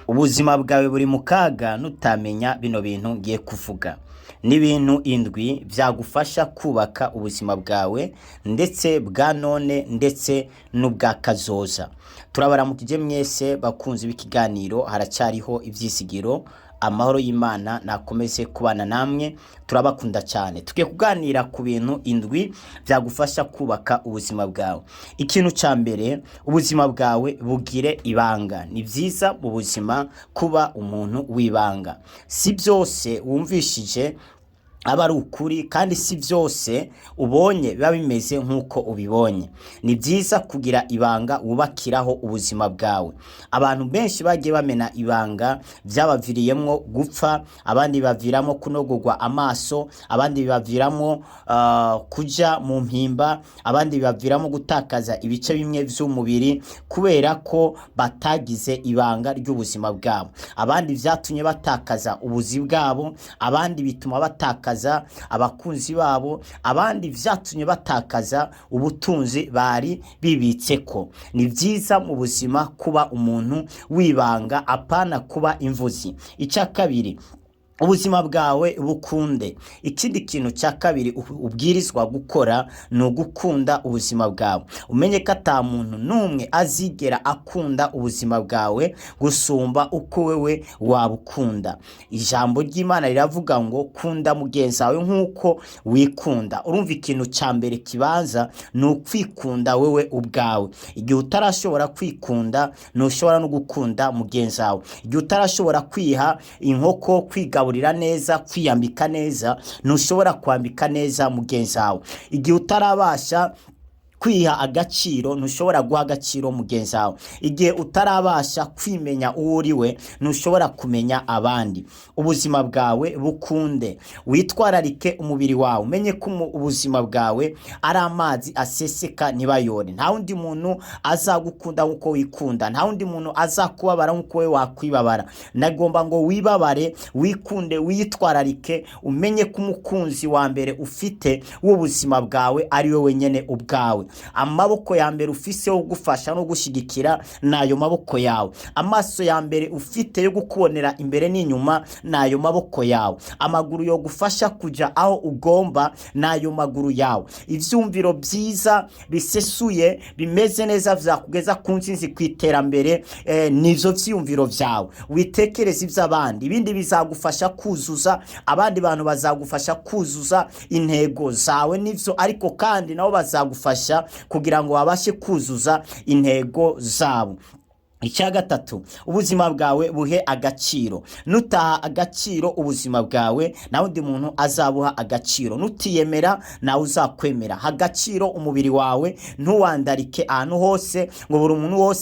ubuzima bwawe buri mu kaga nutamenya bino bintu ngiye kuvuga. Ni ibintu indwi byagufasha kubaka ubuzima bwawe ndetse bwa none ndetse n'ubwa kazoza. Turabaramukije mwese bakunzi b'ikiganiro, haracyariho ibyisigiro. Amahoro y'Imana nakomeze kubana namwe, turabakunda cyane. Tugiye kuganira ku bintu indwi byagufasha kubaka ubuzima bwawe. Ikintu cya mbere, ubuzima bwawe bugire ibanga. Ni byiza mu buzima kuba umuntu wibanga. Si byose wumvishije aba ari ukuri, kandi si byose ubonye biba bimeze nk'uko ubibonye. Ni byiza kugira ibanga wubakiraho ubuzima bwawe. Abantu benshi bagiye bamena ibanga, byabaviriyemo gupfa, abandi baviramo kunogorwa amaso, abandi baviramo kuja mu mpimba, abandi baviramo gutakaza ibice bimwe by'umubiri kubera ko batagize ibanga ry'ubuzima bwabo. Abandi byatumye batakaza ubuzi bwabo, abandi bituma batakaza abakunzi babo, abandi byatumye batakaza ubutunzi bari bibitseko. Ni byiza mu buzima kuba umuntu wibanga, apana kuba imvuzi. Icya kabiri, ubuzima bwawe bukunde. Ikindi kintu cya kabiri ubwirizwa gukora ni ugukunda ubuzima bwawe. Umenye ko ata muntu n'umwe azigera akunda ubuzima bwawe gusumba uko wewe wabukunda. Ijambo ry'Imana riravuga ngo kunda mugenzi wawe nk'uko wikunda. Urumva ikintu cya mbere kibanza ni ukwikunda wewe ubwawe. Igihe utarashobora kwikunda, ntushobora no gukunda mugenzi wawe. Igihe utarashobora kwiha inkoko, kwigaburira neza, kwiyambika neza, ntushobora kwambika neza mugenzi wawe. Igihe utarabasha kwiha agaciro, ntushobora guha agaciro mugenzi wawe. Igihe utarabasha kwimenya uwo uriwe, ntushobora kumenya abandi. Ubuzima bwawe bukunde, witwararike umubiri wawe. Umenye ko ubuzima bwawe ari amazi aseseka ntibayore. Nta wundi muntu azagukunda nk'uko wikunda, nta wundi muntu azakubabara nk'uko we wakwibabara. Nagomba ngo wibabare, wikunde, witwararike, umenye ko umukunzi wa mbere ufite w'ubuzima bwawe ari we wenyene ubwawe. Amaboko ya mbere ufise yo gufasha no gushigikira nayo maboko yawe. Amaso ya mbere ufite yo gukubonera imbere n'inyuma nayo maboko yawe. Amaguru yo gufasha kuja aho ugomba nayo maguru yawe. Ivyumviro byiza bisesuye bimeze neza vyakugeza ku ntsinzi kwiterambere, nivyo vyumviro vyawe. Witekereza ivy'abandi, ibindi bizagufasha kuzuza, abandi bantu bazagufasha kuzuza intego zawe nivyo, ariko kandi nabo bazagufasha kugira ngo babashe kuzuza intego zabo. Icya gatatu, ubuzima bwawe buhe agaciro. Nutaha agaciro ubuzima bwawe, na wundi muntu azabuha agaciro. Nutiyemera nawe uzakwemera. Agaciro umubiri wawe, ntuwandarike ahantu hose ngo buri muntu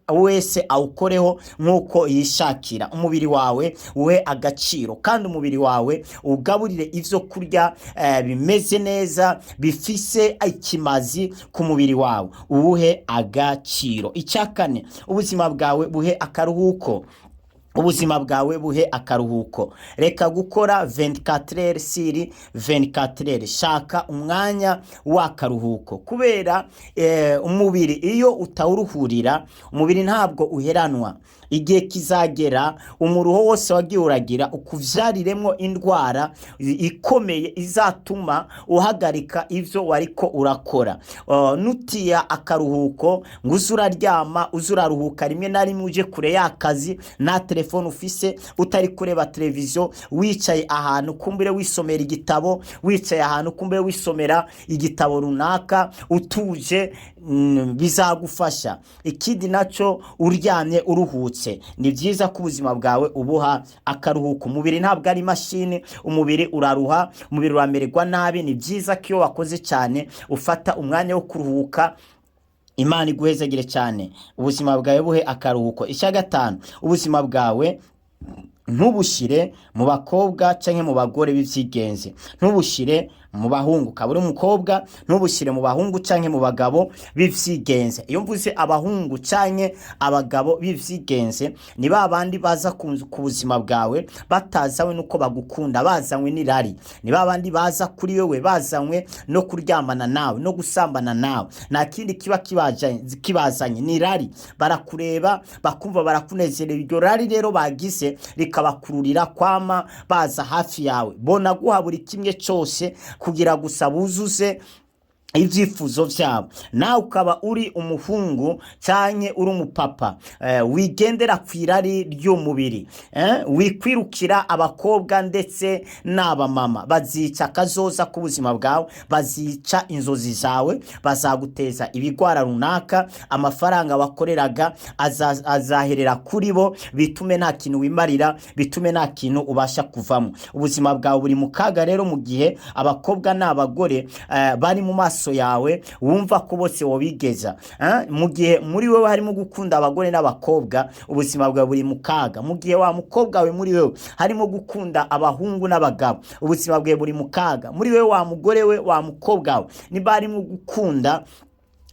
wese awukoreho nk'uko yishakira. Umubiri wawe uhe agaciro, kandi umubiri wawe ugaburire ivyo kurya bimeze neza, bifise ikimazi ku mubiri wawe, ubuhe agaciro. Icya kane, ubuzima bwawe buhe akaruhuko. Ubuzima bwawe buhe akaruhuko. Reka gukora 24 siri 24. Shaka umwanya w'akaruhuko, kubera umubiri iyo utawuruhurira, umubiri ntabwo uheranwa. Igihe kizagera umuruho wose wagiye uragira ukuvyariremwo indwara ikomeye izatuma uhagarika ivyo wariko urakora. Nutiya akaruhuko ngo uzuraryama, uzuraruhuka rimwe na rimwe uje kure y'akazi, na telefone ufise, utari kureba televiziyo, wicaye ahantu kumbure wisomera igitabo, wicaye ahantu kumbure wisomera igitabo runaka utuje, bizagufasha. Ikindi naco, uryamye uruhutse. Ni byiza ko ubuzima bwawe ubuha akaruhuko. Umubiri ntabwo ari mashini, umubiri uraruha, umubiri uramererwa nabi. Ni byiza ko iyo wakoze cyane ufata umwanya wo kuruhuka. Imana iguhezagire cyane. Ubuzima bwawe buhe akaruhuko. Icya gatanu, ubuzima bwawe ntubushire mu bakobwa canke mu bagore b'ivyigenze. Ntubushire mu bahungu, ukaba uri umukobwa ntubushyire mu bahungu canke mu bagabo b'ivyigenze. Iyo mvuze abahungu canke abagabo b'ivyigenze, ni ba bandi baza ku buzima bwawe batazawe nuko bagukunda, bazanywe n'irari. Ni ba bandi baza kuri wewe bazanywe no kuryamana nawe, no gusambana nawe, nta kindi kiba kibazanye ni irari. Barakureba bakumva barakunezerewe, iryo rari rero bagize rikabakururira kwama baza hafi yawe, bona guha buri kimwe cyose kugira gusa buzuze ivyifuzo vyabo. Nawe ukaba uri umuhungu canke uri umupapa wigendera kwirari ry'umubiri, wikwirukira abakobwa ndetse n'abamama, bazica kazoza ku buzima bwawe, bazica inzozi zawe, bazaguteza ibigwara runaka, amafaranga wakoreraga azaherera kuri bo, bitume nta kintu wimarira, bitume nta kintu ubasha kuvamo. Ubuzima bwawe buri mu kaga rero mu gihe abakobwa n'abagore bari mu maso yawe wumva ko bose wobigeza. Mu gihe muri wewe harimo gukunda abagore n'abakobwa, ubuzima bwawe buri mu kaga. Mu gihe wa mukobwa we muri wewe harimo gukunda abahungu n'abagabo, ubuzima bwawe buri mu kaga. Muri wewe wa mugore we wa mukobwa we niba harimo gukunda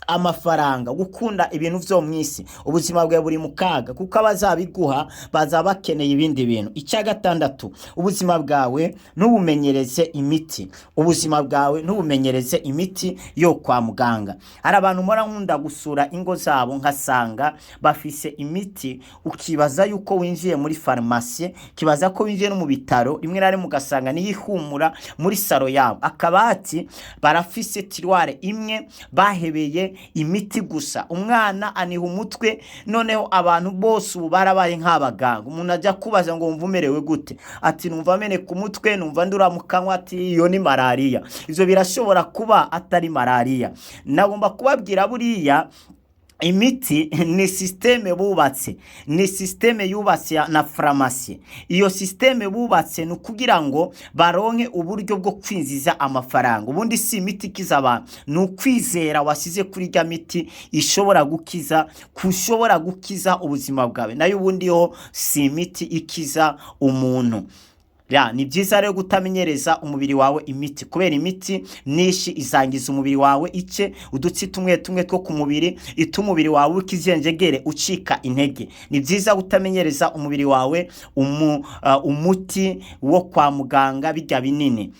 amafaranga, gukunda ibintu vyo mwisi, ubuzima bwawe buri mu kaga, kuko abazabiguha bazaba bakeneye ibindi bintu. Icya gatandatu, ubuzima bwawe ntubumenyereze imiti. Ubuzima bwawe ntubumenyereze imiti yo kwa muganga. Hari abantu mora nkunda gusura ingo zabo nkasanga bafise imiti, ukibaza yuko winjiye muri farumasi, kibaza ko winjiye no mu bitaro, rimwe na rimwe ugasanga niyihumura muri saro yabo. Akabati barafise tiroire imwe bahebeye imiti gusa, umwana aniha umutwe, noneho abantu bose ubu barabaye nk'abaganga. Umuntu ajya kubaza ngo wumva umerewe gute, ati numva amene ku mutwe, numva ndura mu kanwa, ati iyo ni malaria. Ivyo birashobora kuba atari malaria. Nagomba kubabwira buriya imiti ni systeme bubatse, ni systeme yubatse na farumasi. Iyo systeme bubatse ni kugira ngo baronke uburyo bwo kwinjiza amafaranga. Ubundi si imiti ikiza abantu, ni ukwizera wasize kuri rya miti ishobora gukiza, kushobora gukiza ubuzima bwawe. Nayo ubundi yo si imiti ikiza umuntu. Ni byiza rero gutamenyereza umubiri wawe imiti, kubera imiti nishi izangiza umubiri wawe ice udutsi tumwe tumwe two ku mubiri, ituma umubiri wawe ukizenjegere ucika intege. Ni byiza gutamenyereza umubiri wawe umuti wo kwa muganga bijya binini.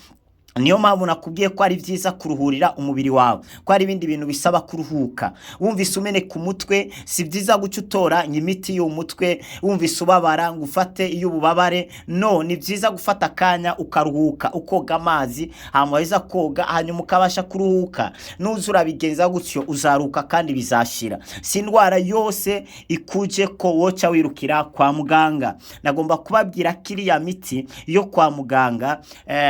Niyo mpamvu nakubwiye ko ari byiza kuruhurira umubiri wawe, ko ari ibindi bintu bisaba kuruhuka. Wumvise umene ku mutwe, si byiza guca utora imiti y'umutwe. Wumvise ubabara ngo ufate iy'ububabare, no, ni byiza gufata akanya ukaruhuka, ukoga amazi, hanyuma weza koga, hanyuma ukabasha kuruhuka. Nuzura bigenza gutyo uzaruka kandi bizashira. Si indwara yose ikuje ko woca wirukira kwa muganga. Nagomba kubabwira kiriya miti yo kwa muganga,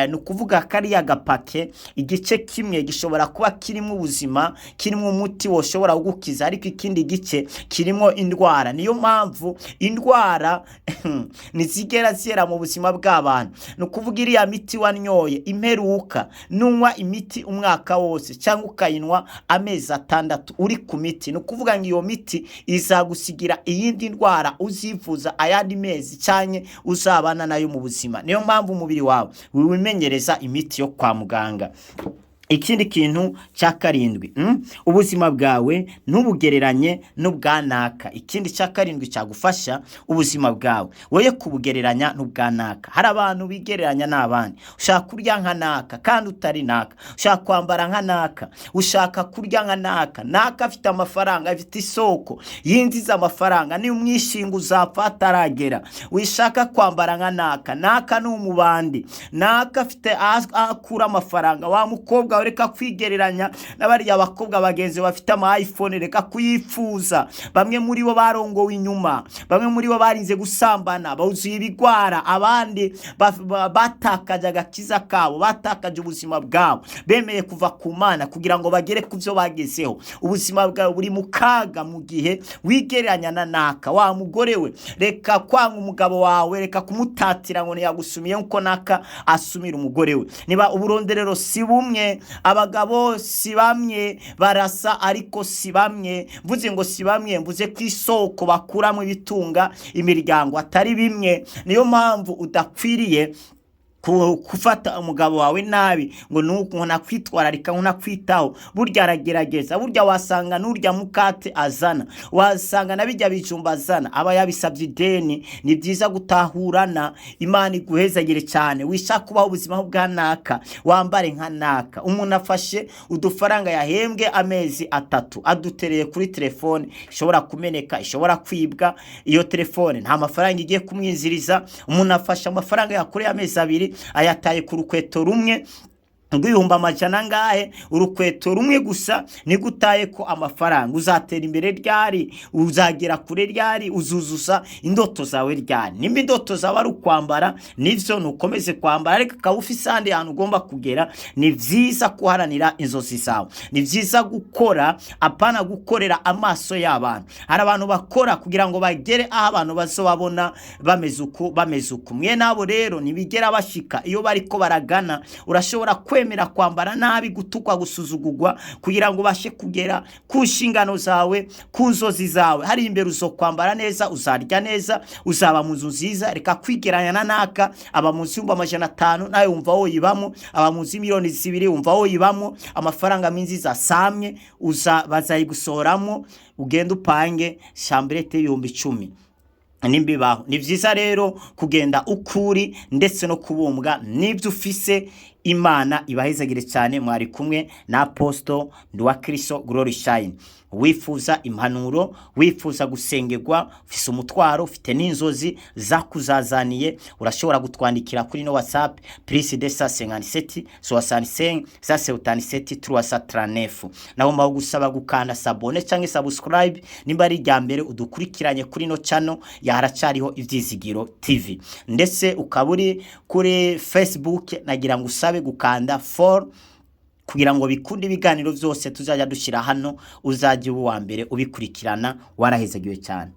nukuvuga kari agapake, igice kimwe gishobora kuba kirimo ubuzima, kirimo umuti woshobora gukiza, ariko ikindi gice kirimo indwara. Niyo mpamvu indwara nizigera zera mu buzima bw'abantu. Nukuvuga iriya miti wanyoye imperuka, nunywa imiti umwaka wose cyangwa ukayinwa amezi 6 uri ku miti, nukuvuga ngo iyo miti izagusigira iyindi ndwara uzivuza ayandi mezi cyane uzabana nayo mu buzima. Niyo mpamvu umubiri wawe wimenyereza imiti yo kwa muganga. Ikindi kintu cya karindwi, ubuzima bwawe ntubugereranye n'ubwanaka. Ikindi cya karindwi cyagufasha ubuzima bwawe woye kubugereranya n'ubwanaka. Hari abantu bigereranya n'abandi, ushaka kurya nka naka kandi utari naka, ushaka kwambara nka naka, ushaka kurya nka naka. Naka afite amafaranga, afite isoko yinjiza amafaranga, ni umwishinga uzapfa ataragera. Wishaka kwambara nka naka, naka ni umubandi, naka afite akura amafaranga. Wa mukobwa reka kwigereranya n'abari abakobwa bagenzi bafite ama iPhone, reka kuyifuza. Bamwe muri bo barongowe inyuma, bamwe muri bo barinze gusambana, bawuzuye ibigwara, abandi batakaje agakiza kabo, batakaje ubuzima bwabo, bemeye kuva ku Mana kugira ngo bagere ku byo bagezeho. Ubuzima bwawe buri mu kaga mu gihe wigereranya na naka. Wa mugore we, reka kwanga umugabo wawe, reka kumutatira ngo yagusumiye nko naka asumira umugore we. Niba uburonderero si bumwe, abagabo si bamwe, barasa ariko si bamwe. Mvuze ngo si bamwe, mvuze ku isoko bakuramo ibitunga imiryango atari bimwe. Niyo mpamvu udakwiriye kufata umugabo wawe nabi ngo nuko nakwitwararika unakwitaho, burya aragerageza, burya wasanga n'urya mukate azana, wasanga nabijya bijumba azana aba yabisabye ideni. Ni byiza gutahurana, Imana iguhezagire cyane. Wishaka kubaho ubuzima bwa naka, wambare nka naka. Umuntu afashe udufaranga yahembwe amezi 3 adutereye kuri telefone, ishobora kumeneka, ishobora kwibwa iyo telefone, nta mafaranga igiye kumwinziriza. Umuntu afashe amafaranga yakoreye amezi 2 ayataye ku rukweto rumwe rw'ibihumbi amajana ngahe, urukweto rumwe gusa nigutaye ko amafaranga. Uzatera imbere ryari? Uzagera kure ryari? Uzuzuza indoto zawe ryari? Nimba indoto zawe ari ukwambara, nivyo nukomeze kwambara, ariko ukaba ufise ahandi hantu ugomba kugera. Ni vyiza kuharanira inzozi zawe, ni vyiza gukora, apana gukorera amaso y'abantu. Hari abantu bakora kugira ngo bagere aho abantu bazobabona bameze uku. Mwe nabo rero nibigera bashika iyo bariko baragana, urashobora kwemera kwambara nabi, gutukwa, gusuzugurwa, kugira ngo bashe kugera ku nshingano zawe, ku nzozi zawe. Hari imbere uzokwambara neza, uzarya neza, uzaba mu nzu nziza. Reka kwigeranya na naka aba mu nzu y'amajana 5 nawe wumva wo yibamo, aba mu nzu miliyoni 2 wumva wo yibamo, amafaranga minziza samye bazayigusoramo, ugenda upange chambrette 10,000 nimbibaho. Ni vyiza rero kugenda ukuri ndetse no kubumbwa n'ibyo ufise. Imana ibahezagire cyane. Mwari kumwe na Apostle Nduwakristo Glory Shine. Wifuza impanuro, wifuza gusengerwa, ufise umutwaro, ufite n'inzozi zakuzazaniye, urashobora gutwandikira kuri no WhatsApp +257 65 77 339. Naho mbaho gusaba gukanda sabone cyangwa subscribe nimba ari rya mbere udukurikiranye kuri no channel ya Haracariho Ivyizigiro TV. Ndetse ukaburi kuri Facebook, nagira ngo usabe gukanda follow kugira ngo bikunde ibiganiro byose tuzajya dushyira hano, uzajye uwa mbere ubikurikirana. Warahezagiwe cyane.